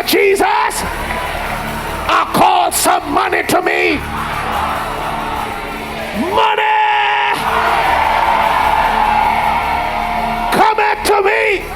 of Jesus, I call some money to me. Money! Come to me.